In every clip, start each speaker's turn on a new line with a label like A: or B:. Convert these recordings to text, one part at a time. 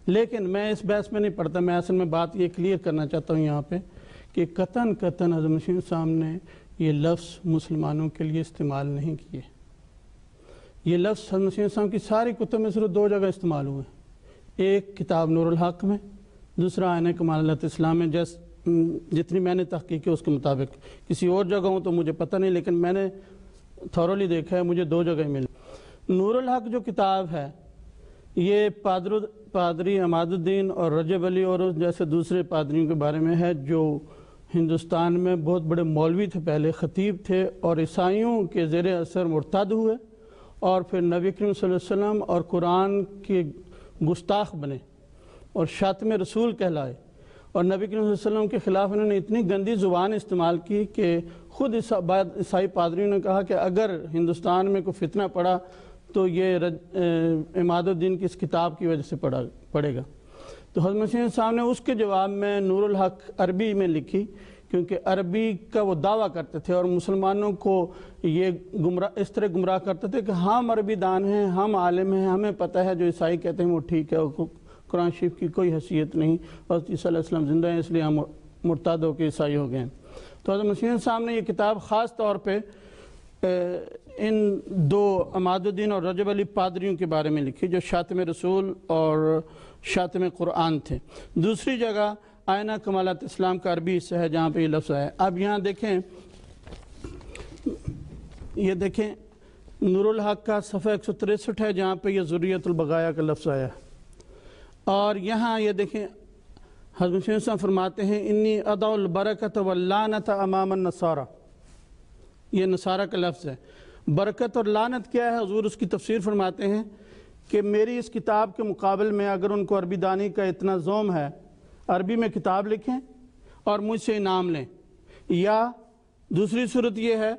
A: لیکن میں اس بحث میں نہیں پڑھتا، میں اصل میں بات یہ کلیئر کرنا چاہتا ہوں یہاں پہ کہ قطعاً حضرت مسیح صاحب نے یہ لفظ مسلمانوں کے لیے استعمال نہیں کیے۔ یہ لفظ حضرت مسیح صاحب کی ساری کتب میں صرف 2 جگہ استعمال ہوئے، ایک کتاب نور الحق میں، دوسرا آئین کمالات اسلام میں۔ جتنی میں نے تحقیق کی اس کے مطابق کسی اور جگہ ہوں تو مجھے پتہ نہیں، لیکن میں نے تھورولی دیکھا ہے، مجھے 2 جگہ ملی۔ نور الحق جو کتاب ہے یہ پادری عماد الدین اور رجب علی اور جیسے دوسرے پادریوں کے بارے میں ہے جو ہندوستان میں بہت بڑے مولوی تھے، پہلے خطیب تھے اور عیسائیوں کے زیر اثر مرتد ہوئے اور پھر نبی کریم صلی اللہ علیہ وسلم اور قرآن کے گستاخ بنے اور شاتم رسول کہلائے، اور نبی کریم صلی اللہ علیہ وسلم کے خلاف انہوں نے اتنی گندی زبان استعمال کی کہ خود عیسائی پادریوں نے کہا کہ اگر ہندوستان میں کوئی فتنہ پڑا تو یہ عماد الدین کی اس کتاب کی وجہ سے پڑے گا۔ تو حضرت مسیح صاحب نے اس کے جواب میں نور الحق عربی میں لکھی، کیونکہ عربی کا وہ دعویٰ کرتے تھے اور مسلمانوں کو یہ اس طرح گمراہ کرتے تھے کہ ہم عربی دان ہیں، ہم عالم ہیں، ہمیں پتہ ہے، جو عیسائی کہتے ہیں وہ ٹھیک ہے، قرآن شریف کی کوئی حیثیت نہیں، حضرت عیسیٰ علیہ السلام زندہ ہیں اس لیے ہم مرتد ہو کے عیسائی ہو گئے ہیں۔ تو حضرت مسیح صاحب نے یہ کتاب خاص طور پہ ان 2 عماد الدین اور رجب علی پادریوں کے بارے میں لکھی جو شاتم رسول اور شاتم قرآن تھے۔ دوسری جگہ آئینہ کمالات اسلام کا عربی حصہ ہے جہاں پہ یہ لفظ ہے۔ اب یہاں دیکھیں، یہ دیکھیں نور الحق کا صفحہ 163 ہے جہاں پہ یہ ذریت البغایا کا لفظ آیا ہے، اور یہاں یہ دیکھیں حضرت مسیح صاحب فرماتے ہیں انی ادعو البرکت واللعنت امام النصارى، یہ نصارہ کا لفظ ہے۔ برکت اور لعنت کیا ہے؟ حضور اس کی تفسیر فرماتے ہیں کہ میری اس کتاب کے مقابل میں اگر ان کو عربی دانی کا اتنا ذوم ہے، عربی میں کتاب لکھیں اور مجھ سے انعام لیں، یا دوسری صورت یہ ہے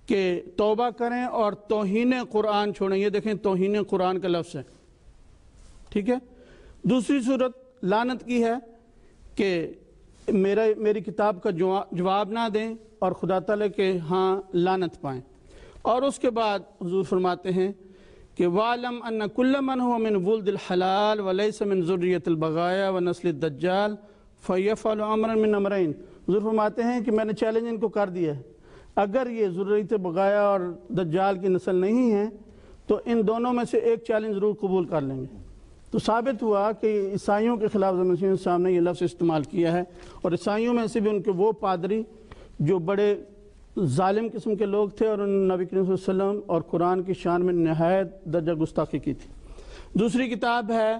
A: کہ توبہ کریں اور توہین قرآن چھوڑیں۔ یہ دیکھیں توہین قرآن کا لفظ ہے، ٹھیک ہے۔ دوسری صورت لعنت کی ہے کہ میری کتاب کا جواب نہ دیں اور خدا تعالیٰ کے ہاں لعنت پائیں۔ اور اس کے بعد حضور فرماتے ہیں کہ وَعْلَمْ أَنَّ كُلَّ مَنْ هُوَ مِنْ وُلْدِ الْحَلَالِ وَلَيْسَ مِنْ ذُرِّيَّةِ الْبَغَايَا وَنَسْلِ الدَّجَّالِ فَيَفْعَلُ أَمْرًا مِنْ أَمْرَيْنِ۔ حضور فرماتے ہیں کہ میں نے چیلنج ان کو کر دیا ہے، اگر یہ ذریت بغایا اور دجال کی نسل نہیں ہے تو ان دونوں میں سے ایک چیلنج ضرور قبول کر لیں گے۔ تو ثابت ہوا کہ عیسائیوں کے خلاف حضرت مسیح صاحب نے یہ لفظ استعمال کیا ہے، اور عیسائیوں میں سے بھی ان کے وہ پادری جو بڑے ظالم قسم کے لوگ تھے اور انہوں نے نبی کریم صلی اللہ علیہ وسلم اور قرآن کی شان میں نہایت درجہ گستاخی کی تھی۔ دوسری کتاب ہے